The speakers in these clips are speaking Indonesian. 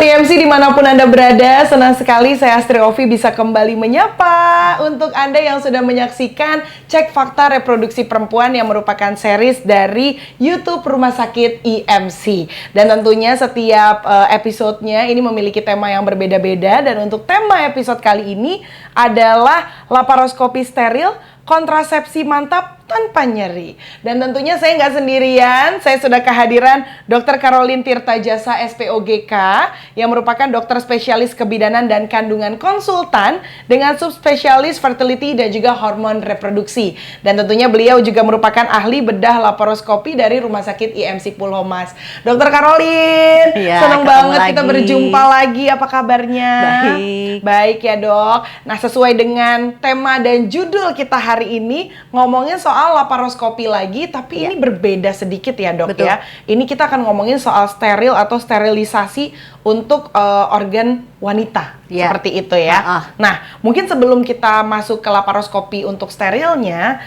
Sobat IMC dimanapun Anda berada, senang sekali saya Astri Ovi bisa kembali menyapa untuk Anda yang sudah menyaksikan Cek Fakta Reproduksi Perempuan yang merupakan series dari YouTube Rumah Sakit IMC. Dan tentunya setiap episodenya ini memiliki tema yang berbeda-beda, dan untuk tema episode kali ini adalah laparoskopi steril, kontrasepsi mantap tanpa nyeri. Dan tentunya saya nggak sendirian, saya sudah kehadiran Dr. Caroline Tirtajasa SPOGK yang merupakan dokter spesialis kebidanan dan kandungan konsultan dengan subspesialis fertility dan juga hormon reproduksi. Dan tentunya beliau juga merupakan ahli bedah laparoskopi dari Rumah Sakit IMC Pulomas. Dr. Caroline, senang banget kita berjumpa lagi. Apa kabarnya? Baik. Baik ya dok. Nah, sesuai dengan tema dan judul kita hari ini, ngomongin soal laparoskopi lagi, tapi ini berbeda sedikit ya dok. Betul. Ya. Ini kita akan ngomongin soal steril atau sterilisasi untuk organ wanita, seperti itu ya. Nah, mungkin sebelum kita masuk ke laparoskopi untuk sterilnya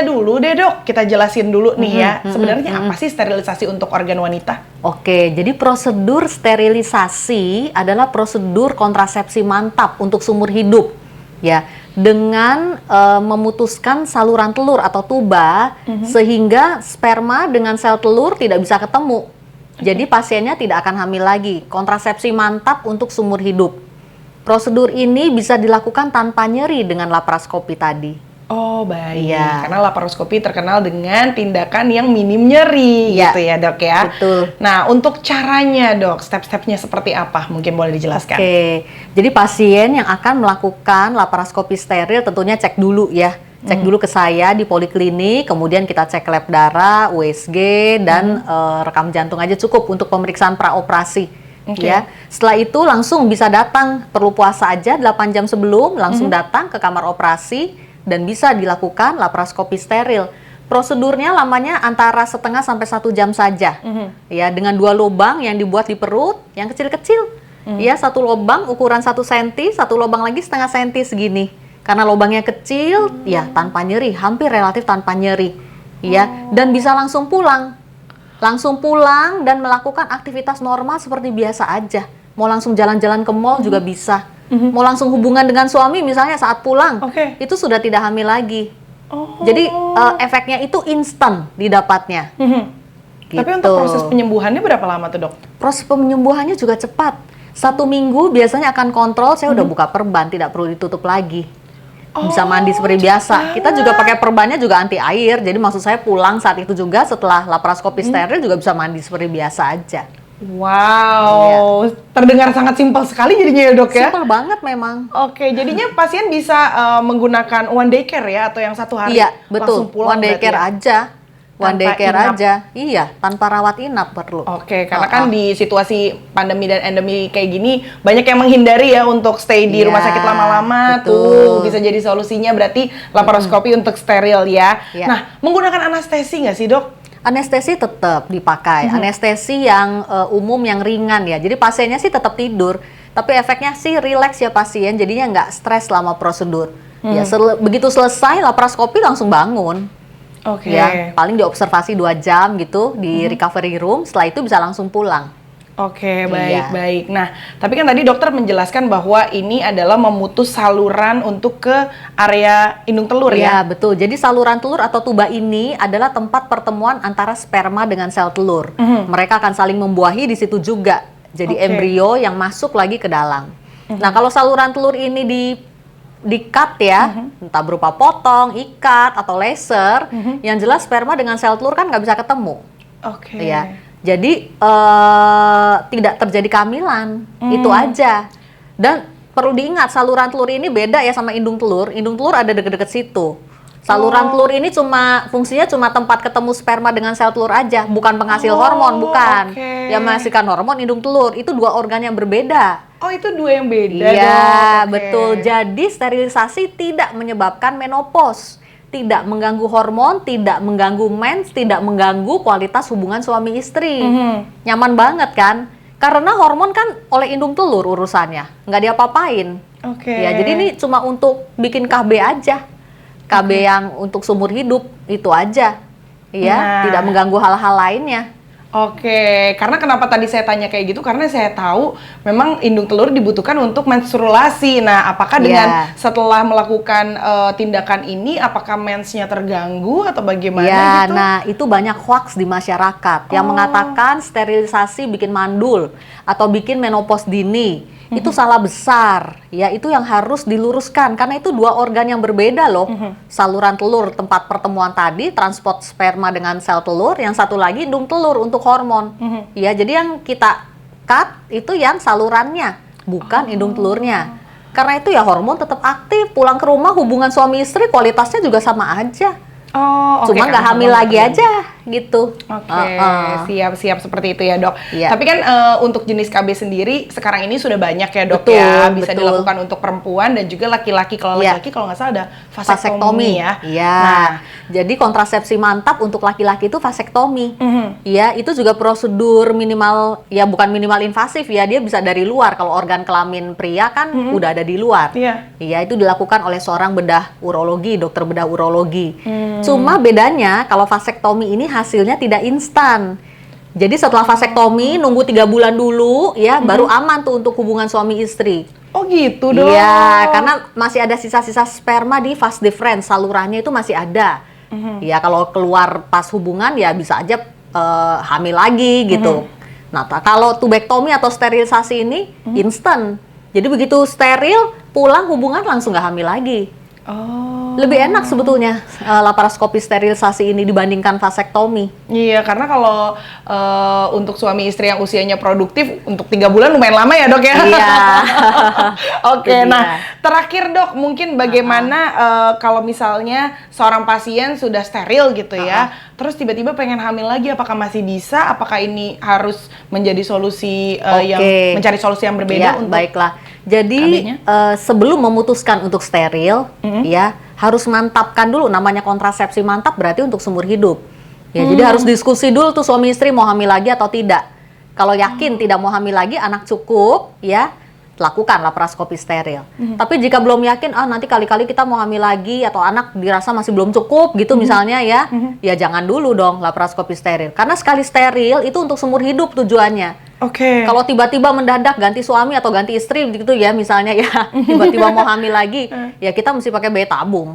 dulu deh dok, kita jelasin dulu nih ya, sebenarnya apa sih sterilisasi untuk organ wanita? Oke, jadi prosedur sterilisasi adalah prosedur kontrasepsi mantap untuk seumur hidup, ya, dengan memutuskan saluran telur atau tuba sehingga sperma dengan sel telur tidak bisa ketemu. Jadi pasiennya tidak akan hamil lagi. Kontrasepsi mantap untuk seumur hidup. Prosedur ini bisa dilakukan tanpa nyeri dengan laparoskopi tadi. Oh baik, karena laparoskopi terkenal dengan tindakan yang minim nyeri gitu ya dok ya. Betul. Nah, untuk caranya dok, step-stepnya seperti apa? Mungkin boleh dijelaskan. Oke, jadi pasien yang akan melakukan laparoskopi steril tentunya cek dulu ya. Cek dulu ke saya di poliklinik, kemudian kita cek lab darah, USG, dan rekam jantung aja cukup untuk pemeriksaan praoperasi. Ya, setelah itu langsung bisa datang, perlu puasa aja 8 jam sebelum, langsung datang ke kamar operasi dan bisa dilakukan laparoskopi steril. Prosedurnya lamanya antara setengah sampai 1 jam saja. Ya, dengan 2 lubang yang dibuat di perut, yang kecil-kecil. Ya, 1 lubang ukuran 1 cm, 1 lubang lagi setengah senti segini. Karena lubangnya kecil, ya tanpa nyeri, hampir relatif tanpa nyeri. Ya, dan bisa langsung pulang. Langsung pulang dan melakukan aktivitas normal seperti biasa aja. Mau langsung jalan-jalan ke mall juga bisa. Mau langsung hubungan dengan suami misalnya saat pulang, itu sudah tidak hamil lagi. Jadi efeknya itu instan didapatnya. Gitu. Tapi untuk proses penyembuhannya berapa lama tuh dok? Proses penyembuhannya juga cepat. 1 minggu biasanya akan kontrol, saya udah buka perban, tidak perlu ditutup lagi. Bisa mandi seperti biasa. Kita juga pakai perbannya juga anti air. Jadi maksud saya pulang saat itu juga setelah laparoskopi steril juga bisa mandi seperti biasa aja. Wow, terdengar sangat simpel sekali jadinya ya dok ya? Simpel banget memang. Oke, jadinya pasien bisa menggunakan one day care ya, atau yang 1 hari betul. langsung pulang one day care aja. One day care aja, tanpa rawat inap perlu. Oke, karena kan di situasi pandemi dan endemi kayak gini, banyak yang menghindari ya untuk stay di rumah sakit lama-lama. Tuh, bisa jadi solusinya berarti laparoskopi untuk steril ya. Nah, menggunakan anestesi nggak sih dok? Anestesi tetap dipakai, anestesi yang umum yang ringan ya. Jadi pasiennya sih tetap tidur, tapi efeknya sih rileks ya pasien, jadinya nggak stres selama prosedur. Ya, begitu selesai laparoskopi langsung bangun. Ya, paling diobservasi 2 jam gitu di recovery room, setelah itu bisa langsung pulang. Oke, baik. Nah, tapi kan tadi dokter menjelaskan bahwa ini adalah memutus saluran untuk ke area indung telur ya? Ya, betul. Jadi saluran telur atau tuba ini adalah tempat pertemuan antara sperma dengan sel telur. Mereka akan saling membuahi di situ juga. Jadi embrio yang masuk lagi ke dalam. Nah, kalau saluran telur ini di-cut ya, entah berupa potong, ikat, atau laser, yang jelas sperma dengan sel telur kan nggak bisa ketemu. Ya. Jadi tidak terjadi kehamilan, itu aja. Dan perlu diingat saluran telur ini beda ya sama indung telur. Indung telur ada deket-deket situ. Saluran telur ini fungsinya cuma tempat ketemu sperma dengan sel telur aja, bukan penghasil hormon, bukan. Yang menghasilkan hormon indung telur, itu 2 organ yang berbeda. Oh, itu 2 yang beda. Iya, betul. Jadi sterilisasi tidak menyebabkan menopause. Tidak mengganggu hormon, tidak mengganggu mens, tidak mengganggu kualitas hubungan suami istri. Nyaman banget kan? Karena hormon kan oleh indung telur urusannya, nggak diapa-apain. Ya, jadi ini cuma untuk bikin KB aja. KB yang untuk seumur hidup, itu aja. Ya, tidak mengganggu hal-hal lainnya. Oke, karena kenapa tadi saya tanya kayak gitu? Karena saya tahu memang indung telur dibutuhkan untuk menstruasi. Nah, apakah dengan setelah melakukan tindakan ini, apakah mensnya terganggu atau bagaimana gitu? Nah itu banyak hoax di masyarakat yang mengatakan sterilisasi bikin mandul atau bikin menopause dini. Itu salah besar, ya itu yang harus diluruskan karena itu dua organ yang berbeda loh. Saluran telur tempat pertemuan tadi, transport sperma dengan sel telur, yang satu lagi indung telur untuk hormon. Ya, jadi yang kita cut itu yang salurannya, bukan indung telurnya. Karena itu ya hormon tetap aktif, pulang ke rumah hubungan suami istri kualitasnya juga sama aja. Oh, oke, Cuma nggak karena hamil hormon lagi terganggu. aja gitu. Oke, siap-siap seperti itu ya, Dok. Iya. Tapi kan untuk jenis KB sendiri sekarang ini sudah banyak ya, Dok, Betul, ya. Bisa betul. dilakukan untuk perempuan dan juga laki-laki. Kalau Iya. laki-laki kalau nggak salah ada vasektomi ya. Iya. Nah, Jadi kontrasepsi mantap untuk laki-laki itu vasektomi. Iya, itu juga prosedur minimal, ya bukan minimal invasif ya, dia bisa dari luar. Kalau organ kelamin pria kan udah ada di luar. Iya. Iya, itu dilakukan oleh seorang bedah urologi, dokter bedah urologi. Cuma bedanya kalau vasektomi ini hasilnya tidak instan. Jadi setelah vasektomi nunggu 3 bulan dulu ya, baru aman tuh untuk hubungan suami istri. oh gitu, Dok. Iya, karena masih ada sisa-sisa sperma di vas deferens, salurannya itu masih ada. Ya kalau keluar pas hubungan ya bisa aja hamil lagi gitu. Nah, kalau tubektomi atau sterilisasi ini instan. Jadi begitu steril, pulang hubungan langsung nggak hamil lagi. Oh. Lebih enak sebetulnya laparoskopi sterilisasi ini dibandingkan vasektomi. Iya, karena kalau untuk suami istri yang usianya produktif untuk 3 bulan lumayan lama ya, Dok ya. Iya. Oke, Itu nah dia. terakhir, Dok, mungkin bagaimana kalau misalnya seorang pasien sudah steril gitu ya, terus tiba-tiba pengen hamil lagi, apakah masih bisa? Apakah ini harus menjadi solusi yang mencari solusi yang berbeda Ya, untuk baiklah. Jadi KB-nya? sebelum memutuskan untuk steril, ya harus mantapkan dulu. Namanya kontrasepsi mantap berarti untuk seumur hidup. Ya, jadi harus diskusi dulu tuh suami istri mau hamil lagi atau tidak. Kalau yakin tidak mau hamil lagi, anak cukup, ya lakukan laparoskopi steril. Tapi jika belum yakin, nanti kali-kali kita mau hamil lagi atau anak dirasa masih belum cukup gitu misalnya ya, ya jangan dulu dong laparoskopi steril. Karena sekali steril itu untuk seumur hidup tujuannya. Oke. Kalau tiba-tiba mendadak ganti suami atau ganti istri gitu ya misalnya ya, tiba-tiba mau hamil lagi, ya kita mesti pakai bayi tabung.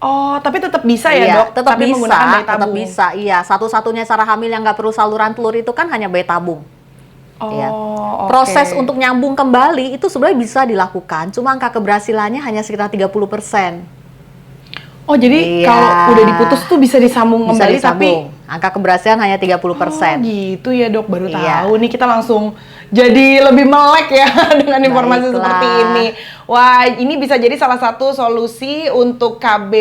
Oh, tapi tetap bisa ya, Iya, Dok? tetap Tapi bisa, menggunakan bayi tetap tabung. bisa. Iya, satu-satunya cara hamil yang nggak perlu saluran telur itu kan hanya bayi tabung. Oh, Ya. oke. Proses untuk nyambung kembali itu sebenarnya bisa dilakukan, cuma angka keberhasilannya hanya sekitar 30%. Oh, jadi Iya. kalau udah diputus tuh bisa disambung Bisa kembali, disambung. Angka keberhasilan hanya 30%. Oh, gitu ya, Dok. Baru Iya. tahu nih, kita langsung jadi lebih melek ya dengan informasi Baiklah. seperti ini. Wah, ini bisa jadi salah satu solusi untuk KB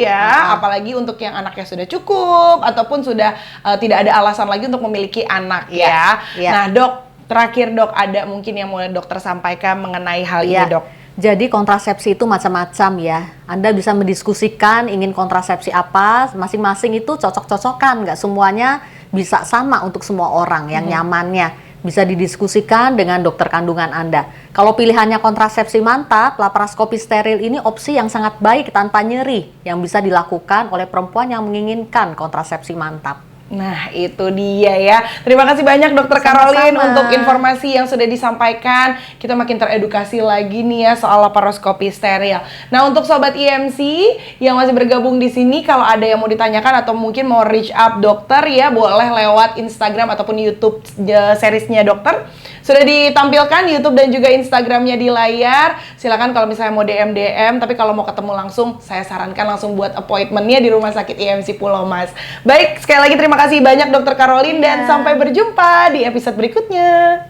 ya, apalagi untuk yang anaknya sudah cukup ataupun sudah tidak ada alasan lagi untuk memiliki anak ya. Iya. Nah, Dok, terakhir, Dok, ada mungkin yang mau dokter sampaikan mengenai hal ini, Iya. Dok? Jadi kontrasepsi itu macam-macam ya. Anda bisa mendiskusikan ingin kontrasepsi apa, masing-masing itu cocok-cocokan. Nggak semuanya bisa sama untuk semua orang yang nyamannya. Bisa didiskusikan dengan dokter kandungan Anda. Kalau pilihannya kontrasepsi mantap, laparoskopi steril ini opsi yang sangat baik tanpa nyeri yang bisa dilakukan oleh perempuan yang menginginkan kontrasepsi mantap. Nah, itu dia ya. Terima kasih banyak Dokter Sama-sama. Caroline untuk informasi yang sudah disampaikan. Kita makin teredukasi lagi nih ya soal laparoskopi steril. Nah, untuk sobat IMC yang masih bergabung di sini, kalau ada yang mau ditanyakan atau mungkin mau reach up dokter ya, boleh lewat Instagram ataupun YouTube seriesnya dokter. Sudah ditampilkan YouTube dan juga Instagramnya di layar. Silakan kalau misalnya mau DM, tapi kalau mau ketemu langsung, saya sarankan langsung buat appointment-nya di Rumah Sakit IMC Pulau Mas. Baik, sekali lagi terima kasih banyak Dokter Caroline dan sampai berjumpa di episode berikutnya.